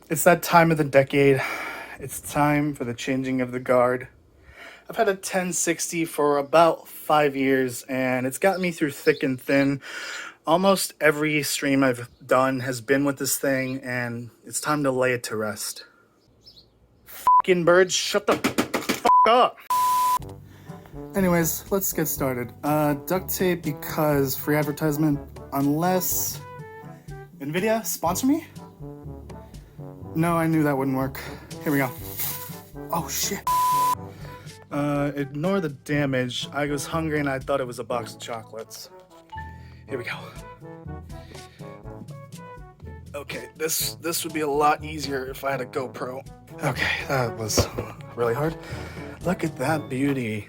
It's that time of the decade. It's time for the changing of the guard. I've had a 1060 for about 5 years, and it's gotten me through thick and thin. Almost every stream I've done has been with this thing, and it's time to lay it to rest. Fucking birds, shut the fuck up! Anyways, let's get started. Duct tape because free advertisement, unless NVIDIA sponsor me? No, I knew that wouldn't work. Here we go. Oh shit. Ignore the damage. I was hungry and I thought it was a box of chocolates. Here we go. Okay, this would be a lot easier if I had a GoPro. Okay, that was really hard. Look at that beauty.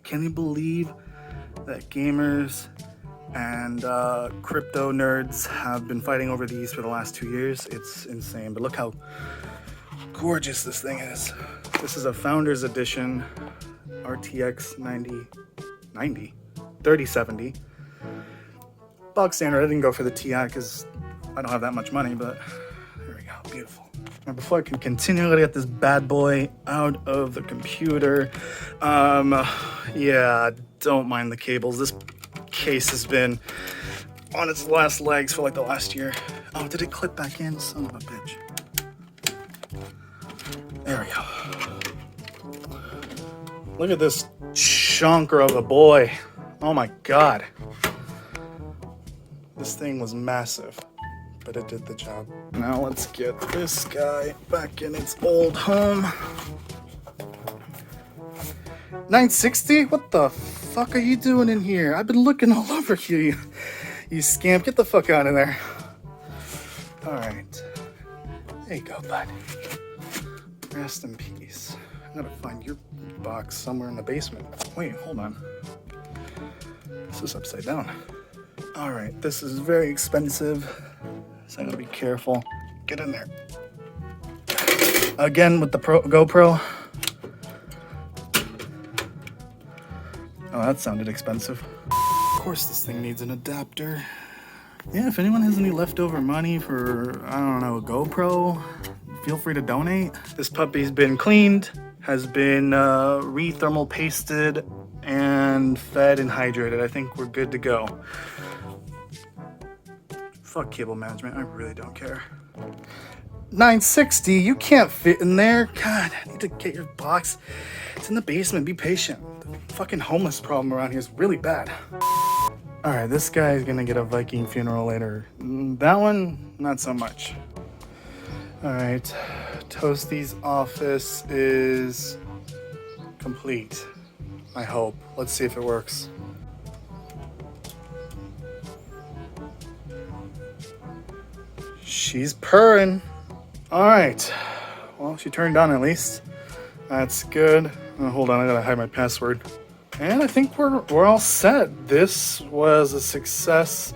Can you believe that gamers and crypto nerds have been fighting over these for the last 2 years? It's insane, but look how gorgeous this thing is. This is a Founders Edition RTX 3070. Box standard. I didn't go for the TI because I don't have that much money, but there we go. Beautiful. Now, before I can continue, I gotta get this bad boy out of the computer. Yeah, don't mind the cables. This case has been on its last legs for like the last year. Oh, did it clip back in? Son of a bitch. There we go. Look at this chunker of a boy. Oh my god. This thing was massive, but it did the job. Now let's get this guy back in its old home. 960? What the fuck are you doing in here? I've been looking all over you, you scamp. Get the fuck out of there. Alright. There you go, bud. Rest in peace. I gotta find your box somewhere in the basement. Wait, hold on. This is upside down. Alright, this is very expensive, so I gotta be careful. Get in there. Again with the GoPro. Oh, that sounded expensive. Of course this thing needs an adapter. Yeah, if anyone has any leftover money for, I don't know, a GoPro, feel free to donate. This puppy's been cleaned, has been re-thermal pasted, and fed and hydrated. I think we're good to go. Fuck cable management, I really don't care. 960, you can't fit in there. God, I need to get your box. It's in the basement, be patient. The fucking homeless problem around here is really bad. Alright, this guy is gonna get a Viking funeral later. That one, not so much. Alright, Toasty's office is complete. I hope. Let's see if it works. She's purring. Alright. Well, she turned on at least. That's good. Oh, hold on, I gotta hide my password. And I think we're all set. This was a success.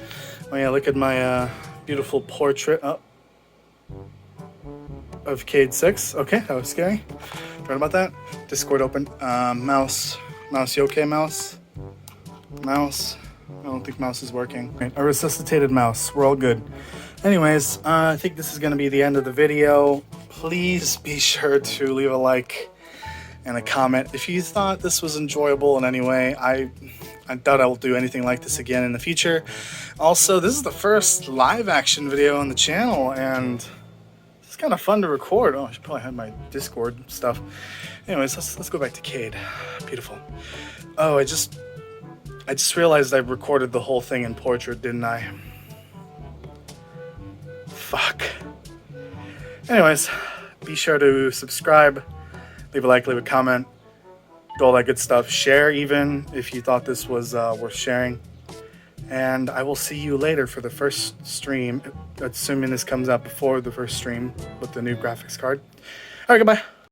Oh yeah, look at my beautiful portrait of Cade 6. Okay, that was scary. Right about that. Discord open. Mouse, you okay, mouse? Mouse. I don't think mouse is working. Right, a resuscitated mouse. We're all good. Anyways, I think this is going to be the end of the video. Please be sure to leave a like and a comment if you thought this was enjoyable in any way. I doubt I will do anything like this again in the future. Also, this is the first live action video on the channel, and it's kind of fun to record. Oh, I should probably have my Discord stuff. Anyways, let's go back to Cade. Beautiful. Oh, I just realized I recorded the whole thing in portrait, didn't I? Fuck. Anyways, be sure to subscribe, leave a like, leave a comment, do all that good stuff. Share even if you thought this was worth sharing. And I will see you later for the first stream, assuming this comes out before the first stream with the new graphics card. Alright, goodbye.